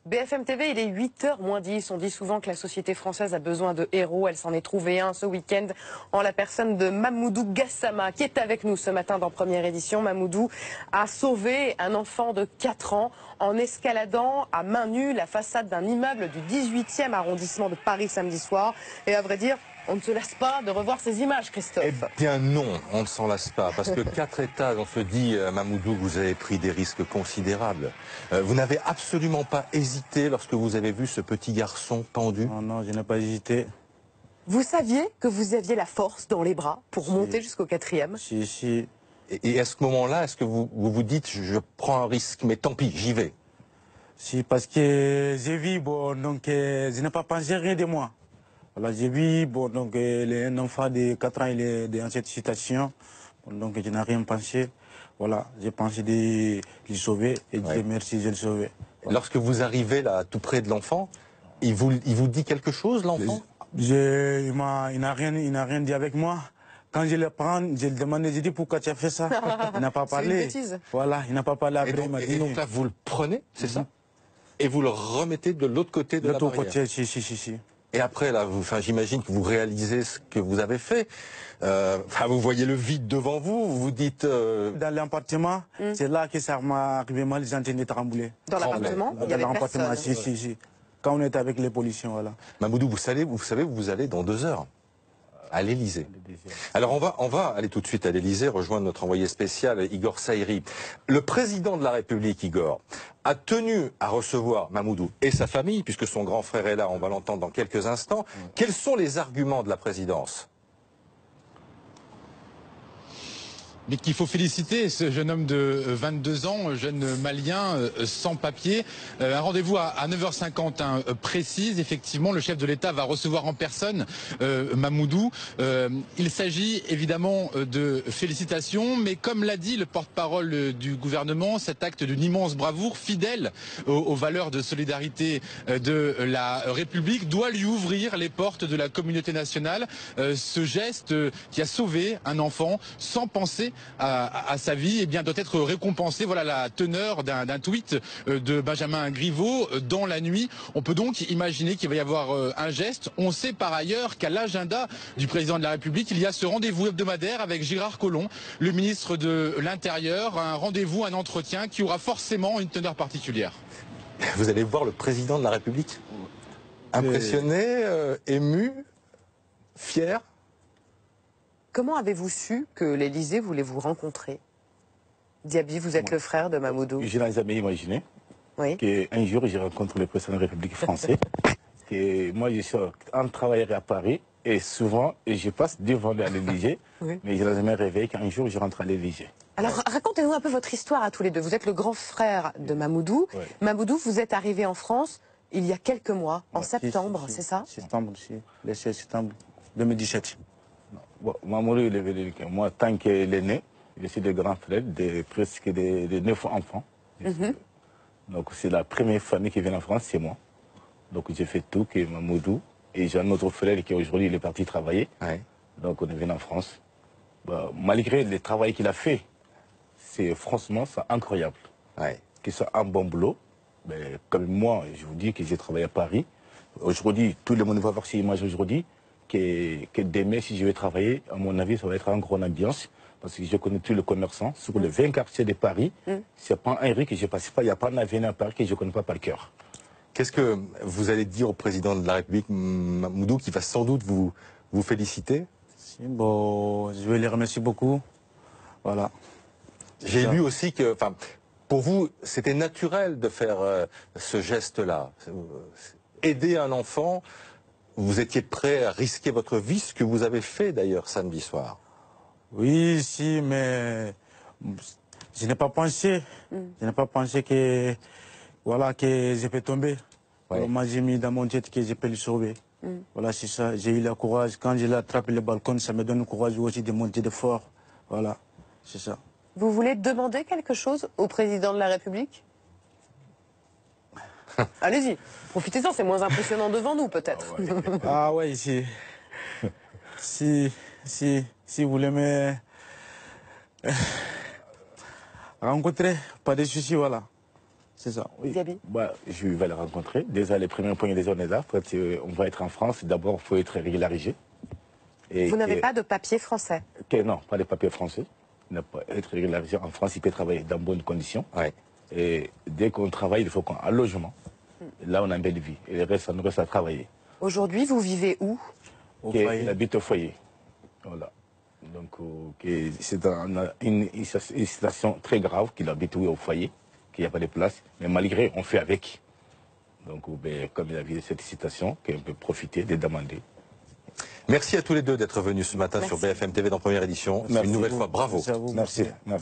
BFM TV, il est 8h moins 10. On dit souvent que la société française a besoin de héros. Elle s'en est trouvée un ce week-end en la personne de Mamoudou Gassama, qui est avec nous ce matin dans Première Édition. Mamoudou a sauvé un enfant de 4 ans en escaladant à main nue la façade d'un immeuble du 18e arrondissement de Paris samedi soir. Et à vrai dire, on ne se lasse pas de revoir ces images, Christophe. Eh bien non, on ne s'en lasse pas, parce que 4 étages, on se dit, Mamoudou, vous avez pris des risques considérables. Vous n'avez absolument pas hésité lorsque vous avez vu ce petit garçon pendu? Non, non, je n'ai pas hésité. Vous saviez que vous aviez la force dans les bras pour monter jusqu'au 4e? Si. Et à ce moment-là, est-ce que vous dites, je prends un risque, mais tant pis, j'y vais? Si, parce que j'ai vu, bon, donc, je n'ai pas pensé rien de moi. Voilà, j'ai vu, bon, donc, un enfant de 4 ans, il est dans cette situation. Bon, donc, je n'ai rien pensé. Voilà, j'ai pensé de le sauver et Dieu merci, je le sauvé. Voilà. Lorsque vous arrivez là, tout près de l'enfant, il vous dit quelque chose, l'enfant? Il n'a rien dit avec moi. Quand je le prends, je le demande, je dis pourquoi tu as fait ça. Il n'a pas parlé. C'est une bêtise. Voilà, il n'a pas parlé après. Et donc là, vous le prenez, c'est ça? Et vous le remettez de l'autre côté de la barrière. De l'autre côté, si. Et après, là, j'imagine que vous réalisez ce que vous avez fait. Vous voyez le vide devant vous, vous vous dites... Dans l'appartement, c'est là que ça m'a arrivé mal, les antennes tremblaient. Dans l'appartement, il y avait personne. Si. Quand on était avec les policiers, voilà. Mamoudou, vous savez où vous allez dans 2 heures à l'Élysée. Alors on va aller tout de suite à l'Élysée, rejoindre notre envoyé spécial Igor Saïri. Le président de la République, Igor, a tenu à recevoir Mamoudou et sa famille, puisque son grand frère est là, on va l'entendre dans quelques instants. Quels sont les arguments de la présidence? Mais qu'il faut féliciter ce jeune homme de 22 ans, jeune malien sans papier. Un rendez-vous à 9h50 précise. Effectivement, le chef de l'État va recevoir en personne Mamoudou. Il s'agit évidemment de félicitations, mais comme l'a dit le porte-parole du gouvernement, cet acte d'une immense bravoure, fidèle aux valeurs de solidarité de la République, doit lui ouvrir les portes de la communauté nationale. Ce geste qui a sauvé un enfant sans penser à sa vie, eh bien, doit être récompensé. Voilà la teneur d'un tweet de Benjamin Griveaux dans la nuit. On peut donc imaginer qu'il va y avoir un geste. On sait par ailleurs qu'à l'agenda du président de la République, il y a ce rendez-vous hebdomadaire avec Gérard Collomb, le ministre de l'Intérieur, un rendez-vous, un entretien qui aura forcément une teneur particulière. Vous allez voir le président de la République? Impressionné, ému, fier? Comment avez-vous su que l'Élysée voulait vous rencontrer? Diaby, vous êtes le frère de Mamoudou. Je n'ai jamais imaginé qu'un jour je rencontre le président de la République française. Et moi, je suis un travailleur à Paris et souvent je passe devant l'Élysée, mais je n'ai jamais rêvé qu'un jour je rentre à l'Élysée. Alors racontez-nous un peu votre histoire à tous les deux. Vous êtes le grand frère de Mamoudou. Mamoudou, vous êtes arrivé en France il y a quelques mois, en septembre, c'est ça? Le 16 septembre 2017. Bon, Mamoudou, il est venu, moi, tant qu'il est né, je suis le grand frère de presque de 9 enfants. Donc c'est la première famille qui vient en France, c'est moi. Donc j'ai fait tout, que Mamoudou, et j'ai un autre frère qui aujourd'hui il est parti travailler. Donc on est venu en France. Bah, malgré le travail qu'il a fait, c'est franchement incroyable. Que c'est un bon boulot. Mais comme moi, je vous dis que j'ai travaillé à Paris. Aujourd'hui, tout le monde va voir ces images aujourd'hui. Que demain, si je vais travailler, à mon avis, ça va être une grande ambiance. Parce que je connais tous les commerçants. Sur les 20 quartiers de Paris, c'est pas un rue que je ne passe pas. Il n'y a pas un avenue à Paris que je ne connais pas par cœur. Qu'est-ce que vous allez dire au président de la République, Mamoudou, qui va sans doute vous féliciter? Bon, je vais les remercier beaucoup. Voilà. J'ai lu aussi que, pour vous, c'était naturel de faire ce geste-là. Aider un enfant. Vous étiez prêt à risquer votre vie, ce que vous avez fait d'ailleurs samedi soir. Oui, si, mais je n'ai pas pensé. Je n'ai pas pensé que, voilà, que je peux tomber. Moi, j'ai mis dans mon tête que je peux le sauver. Voilà, c'est ça. J'ai eu le courage. Quand je l'attrape le balcon, ça me donne le courage aussi de monter de fort. Voilà, c'est ça. Vous voulez demander quelque chose au président de la République? Allez-y, profitez-en, c'est moins impressionnant devant nous, peut-être. Ah ouais, si vous voulez me rencontrer, pas de soucis, voilà. C'est ça, oui. Diaby. Bah, je vais le rencontrer. Déjà, les premiers points, on est là. Après, on va être en France. D'abord, il faut être régularisé. Vous n'avez pas de papier français? Non, pas de papier français. Il n'a pas être régularisé en France, il peut travailler dans bonnes conditions. Ouais. Et dès qu'on travaille, il faut qu'on ait un logement. Là, on a une belle vie. Et le reste, ça nous reste à travailler. Aujourd'hui, vous vivez où? Il habite au foyer. Voilà. Donc, c'est une situation très grave qu'il habite au foyer, qu'il n'y a pas de place. Mais malgré, on fait avec. Donc, comme il a vu cette situation, qu'on peut profiter de demander. Merci à tous les deux d'être venus ce matin sur BFM TV dans Première Édition. Une nouvelle fois, bravo. Merci.